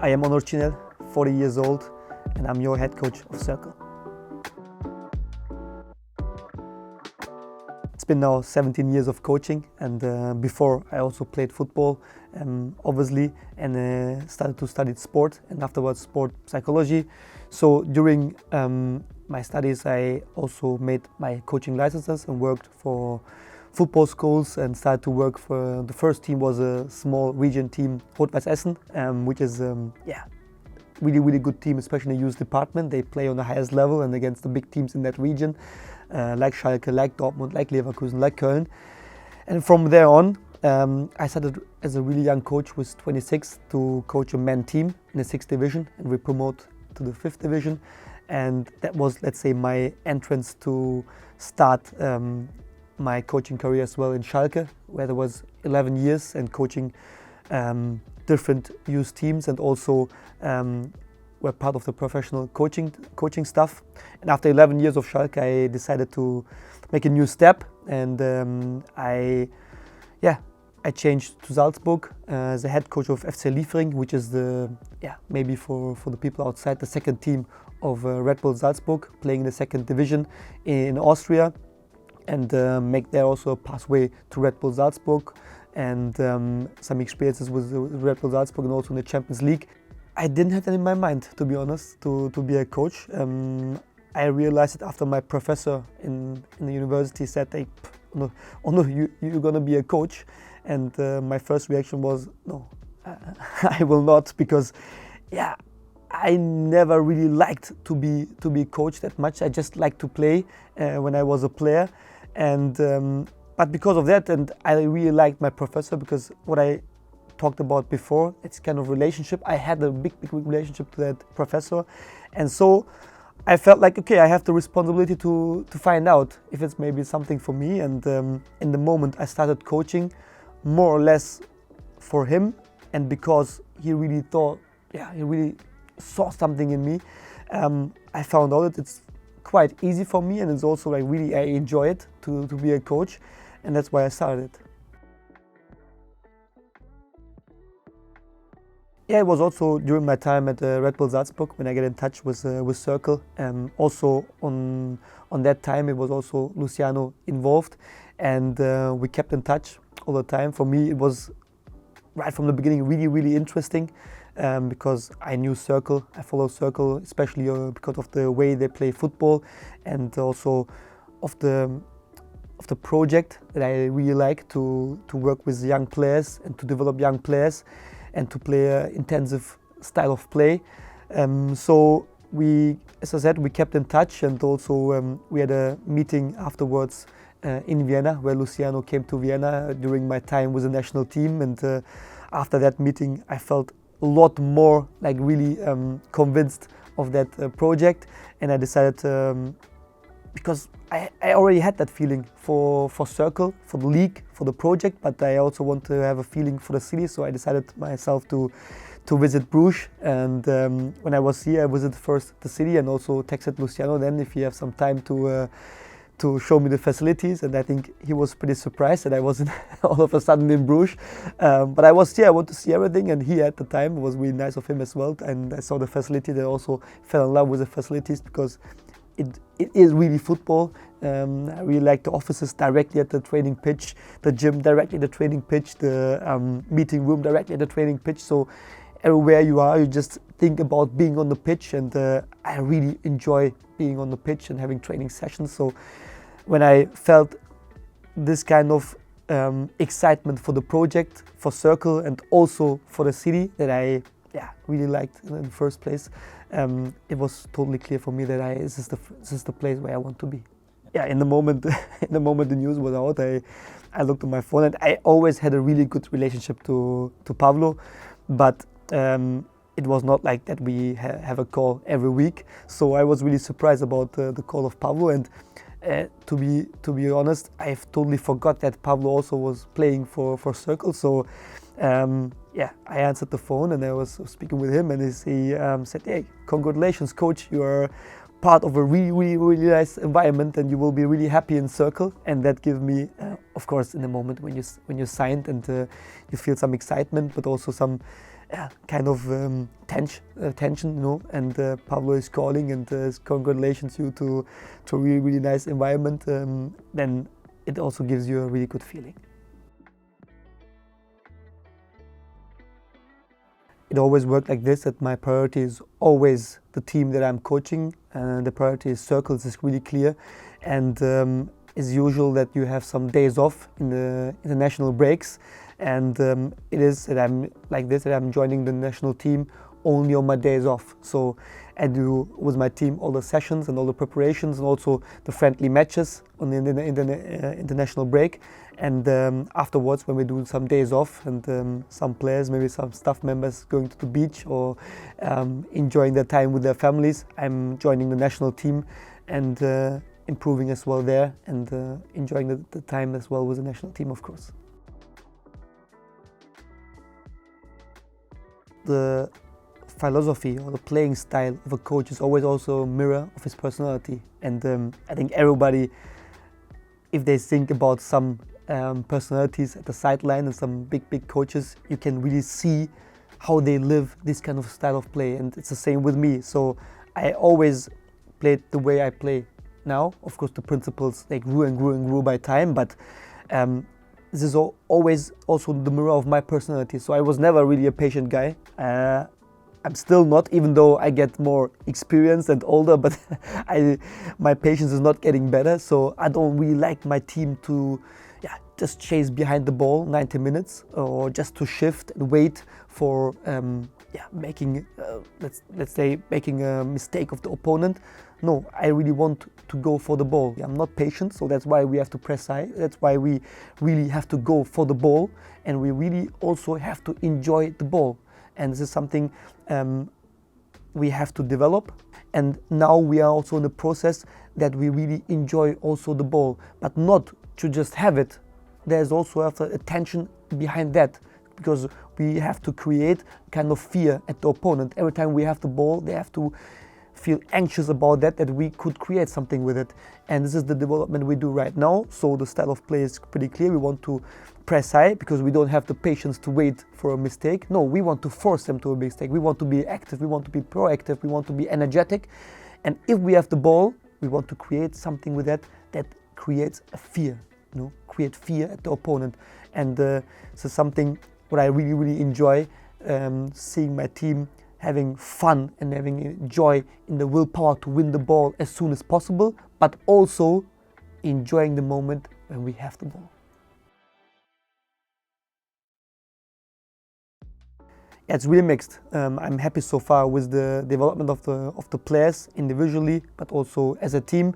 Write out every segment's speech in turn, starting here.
I am Onur Cinel, 40 years old, and I'm your head coach of Cercle. It's been now 17 years of coaching, and before I also played football, obviously, and started to study sport and afterwards sport psychology. So during my studies, I also made my coaching licenses and worked for football schools and started to work for the first team was a small region team, Essen, which is really good team, especially in the youth department. They play on the highest level and against the big teams in that region, like Schalke, like Dortmund, like Leverkusen, like Köln. And from there on, I started as a really young coach with 26 to coach a men team in the 6th division, and we promote to the 5th division. And that was, let's say, my entrance to start my coaching career as well in Schalke, where there was 11 years and coaching different youth teams, and also were part of the professional coaching staff. And after 11 years of Schalke, I decided to make a new step, and I changed to Salzburg as a head coach of FC Liefering, which is maybe for the people outside, the second team of Red Bull Salzburg, playing in the 2nd division in Austria, and make there also a pathway to Red Bull Salzburg, and some experiences with Red Bull Salzburg and also in the Champions League. I didn't have that in my mind, to be honest, to be a coach. I realized it after my professor in the university said, "Hey, no, you're gonna be a coach," and my first reaction was, "No, I will not," because I never really liked to be coached that much. I just liked to play when I was a player, and but because of that, and I really liked my professor, because what I talked about before, it's kind of relationship. I had a big relationship to that professor, and so I felt like, okay, I have the responsibility to find out if it's maybe something for me. And in the moment I started coaching, more or less for him, and because he really thought, he really saw something in me, I found out that it's quite easy for me, and it's also like really I enjoy it to be a coach, and that's why I started it. Yeah, it was also during my time at Red Bull Salzburg when I get in touch with Cercle. Also on that time it was also Luciano involved, and we kept in touch all the time. For me it was right from the beginning really interesting, because I knew Cercle, I follow Cercle, especially because of the way they play football, and also of the project that I really like to work with young players and to develop young players and to play an intensive style of play. So we, as I said, we kept in touch, and also we had a meeting afterwards in Vienna, where Luciano came to Vienna during my time with the national team, and after that meeting I felt a lot more like really convinced of that project, and I decided, because I already had that feeling for Cercle, for the league, for the project, but I also want to have a feeling for the city, so I decided myself to visit Bruges. And when I was here, I visited first the city and also texted Luciano then if he have some time to show me the facilities, and I think he was pretty surprised that I wasn't all of a sudden in Bruges. But I was here, I want to see everything, and he at the time, it was really nice of him as well, and I saw the facility, that I also fell in love with the facilities, because it is really football. I really like the offices directly at the training pitch, the gym directly at the training pitch, the meeting room directly at the training pitch. So everywhere you are, you just think about being on the pitch, and I really enjoy being on the pitch and having training sessions. So when I felt this kind of excitement for the project, for Cercle, and also for the city that I really liked in the first place, it was totally clear for me that this is the place where I want to be. Yeah, in the moment the news was out, I looked at my phone, and I always had a really good relationship to Pablo, but it was not like that we have a call every week. So I was really surprised about the call of Pablo, and to be honest, I've totally forgot that Pablo also was playing for Cercle. So I answered the phone, and I was speaking with him, and he said, "Hey, congratulations, coach! You are part of a really nice environment, and you will be really happy in Cercle." And that gave me, of course, in the moment when you signed, and you feel some excitement, but also some kind of tension, you know, and Pablo is calling and congratulations you to a really, really nice environment, then it also gives you a really good feeling. It always worked like this, that my priority is always the team that I'm coaching, and the priority is Cercle is really clear, and it's usual that you have some days off in the international breaks, and it is that I'm like this, that I'm joining the national team only on my days off. So I do with my team all the sessions and all the preparations and also the friendly matches on the international break. And afterwards, when we do some days off and some players, maybe some staff members going to the beach or enjoying their time with their families, I'm joining the national team and improving as well there and enjoying the time as well with the national team, of course. The philosophy or the playing style of a coach is always also a mirror of his personality, and I think everybody, if they think about some personalities at the sideline and some big coaches, you can really see how they live this kind of style of play, and it's the same with me. So I always played the way I play now. Of course, the principles, they grew and grew by time, but this is always also the mirror of my personality. So I was never really a patient guy. I'm still not, even though I get more experienced and older, but my patience is not getting better. So I don't really like my team to just chase behind the ball 90 minutes or just to shift and wait for making let's say making a mistake of the opponent. No, I really want to go for the ball. I'm not patient, so that's why we have to press high. That's why we really have to go for the ball, and we really also have to enjoy the ball. And this is something we have to develop. And now we are also in the process that we really enjoy also the ball, but not to just have it. There's also a tension behind that, because we have to create kind of fear at the opponent. Every time we have the ball, they have to feel anxious about that we could create something with it. And this is the development we do right now. So the style of play is pretty clear. We want to press high because we don't have the patience to wait for a mistake. No, we want to force them to a mistake. We want to be active, we want to be proactive, we want to be energetic. And if we have the ball, we want to create something with that creates a fear, create fear at the opponent. And this is something what I really, really enjoy, seeing my team having fun and having joy in the willpower to win the ball as soon as possible, but also enjoying the moment when we have the ball. It's really mixed. I'm happy so far with the development of the players individually, but also as a team.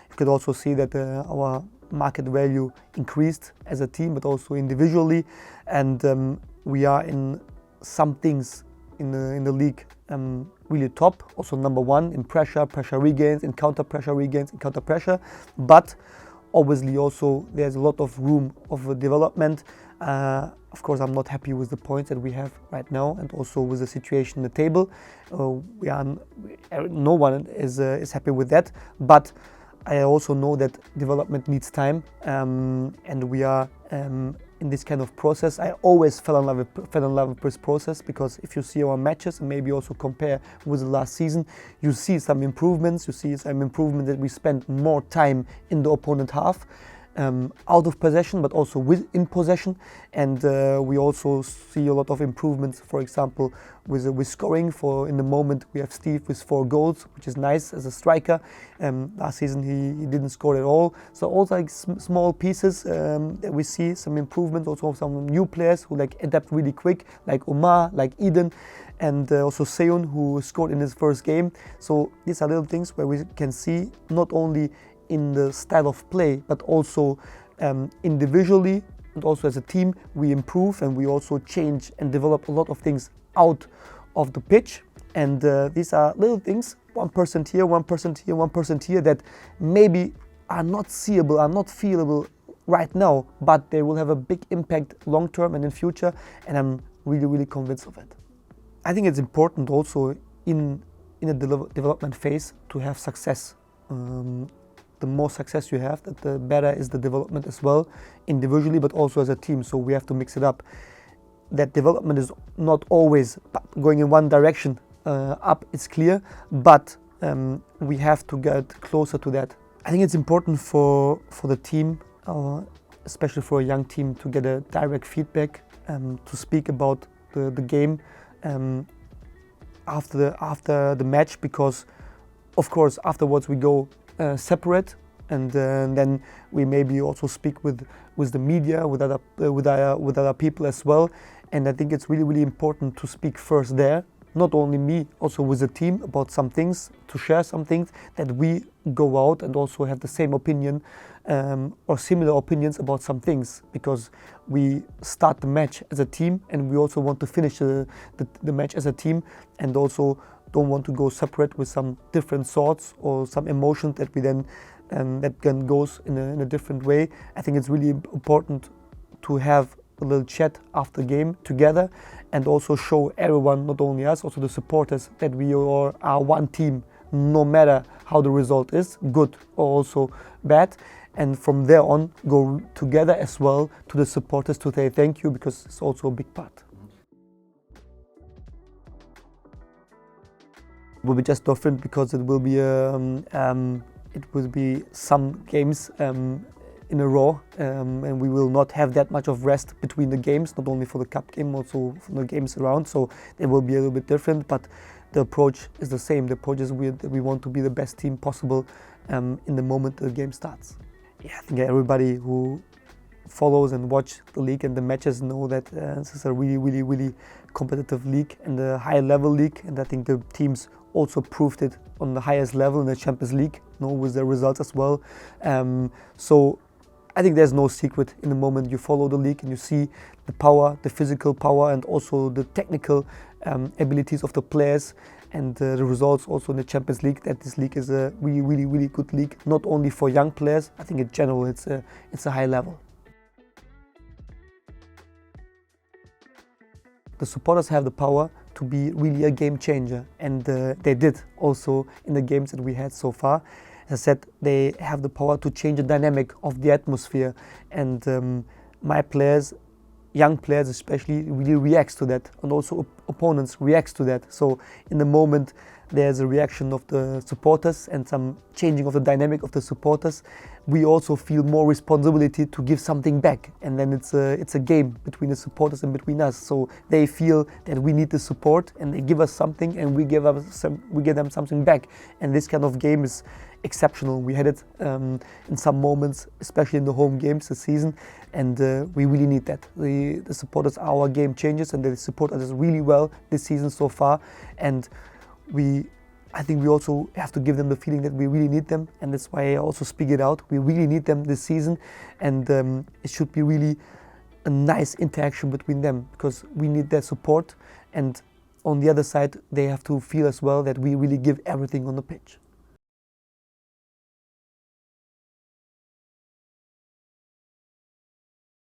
You could also see that our market value increased as a team, but also individually, and we are in some things in the league really top, also number one in pressure regains, in counter pressure regains, in counter pressure, but obviously also there's a lot of room of development. Of course, I'm not happy with the points that we have right now, and also with the situation in the table. No one is happy with that, but I also know that development needs time, and we are in this kind of process. I always fell in love with this process, because if you see our matches and maybe also compare with the last season, you see some improvements. You see some improvement that we spend more time in the opponent half, out of possession, but also in possession, and we also see a lot of improvements. For example, with scoring. In the moment we have Steve with 4 goals, which is nice as a striker. Last season he didn't score at all. So also like small pieces that we see some improvement. Also some new players who adapt really quick, like Omar, like Eden, and also Seun, who scored in his first game. So these are little things where we can see not only in the style of play, but also individually and also as a team we improve, and we also change and develop a lot of things out of the pitch. And these are little things, 1% here, 1% here, 1% here, that maybe are not seeable, are not feelable right now, but they will have a big impact long term and in future, and I'm really, really convinced of it. I think it's important also in a development phase to have success. The more success you have, the better is the development as well, individually but also as a team. So we have to mix it up. that development is not always going in one direction up, it's clear, but we have to get closer to that. I think it's important for the team, especially for a young team, to get a direct feedback, to speak about the game after the match, because of course afterwards we go separate, and then we maybe also speak with the media, with other people as well. And I think it's really important to speak first there, not only me, also with the team, about some things, to share some things, that we go out and also have the same opinion or similar opinions about some things, because we start the match as a team and we also want to finish the match as a team, and also don't want to go separate with some different thoughts or some emotions that we then that then goes in a different way. I think it's really important to have a little chat after the game together, and also show everyone, not only us, also the supporters, that we are one team, no matter how the result is, good or also bad. And from there on, go together as well to the supporters to say thank you, because it's also a big part. It will be just different because it will be some games in a row, and we will not have that much of rest between the games, not only for the cup game, also for the games around. So they will be a little bit different, but the approach is the same. The approach is we want to be the best team possible in the moment the game starts. Yeah, I think everybody who follows and watch the league and the matches know that this is a really competitive league and a high level league, and I think the teams also proved it on the highest level in the Champions League, with their results as well. So I think there's no secret. In the moment you follow the league and you see the power, the physical power, and also the technical abilities of the players, and the results also in the Champions League, that this league is a really good league, not only for young players. I think in general it's a high level. The supporters have the power to be really a game changer, and they did also in the games that we had so far. As I said, they have the power to change the dynamic of the atmosphere, and my players, young players especially, really reacts to that, and also opponents reacts to that. So in the moment there's a reaction of the supporters and some changing of the dynamic of the supporters. We also feel more responsibility to give something back, and then it's a game between the supporters and between us. So they feel that we need the support, and they give us something, and we give them something back. And this kind of game is exceptional. We had it in some moments, especially in the home games this season, and we really need that. The supporters are our game changers, and they support us really well this season so far. And I think we also have to give them the feeling that we really need them, and that's why I also speak it out. We really need them this season, and it should be really a nice interaction between them, because we need their support, and on the other side they have to feel as well that we really give everything on the pitch.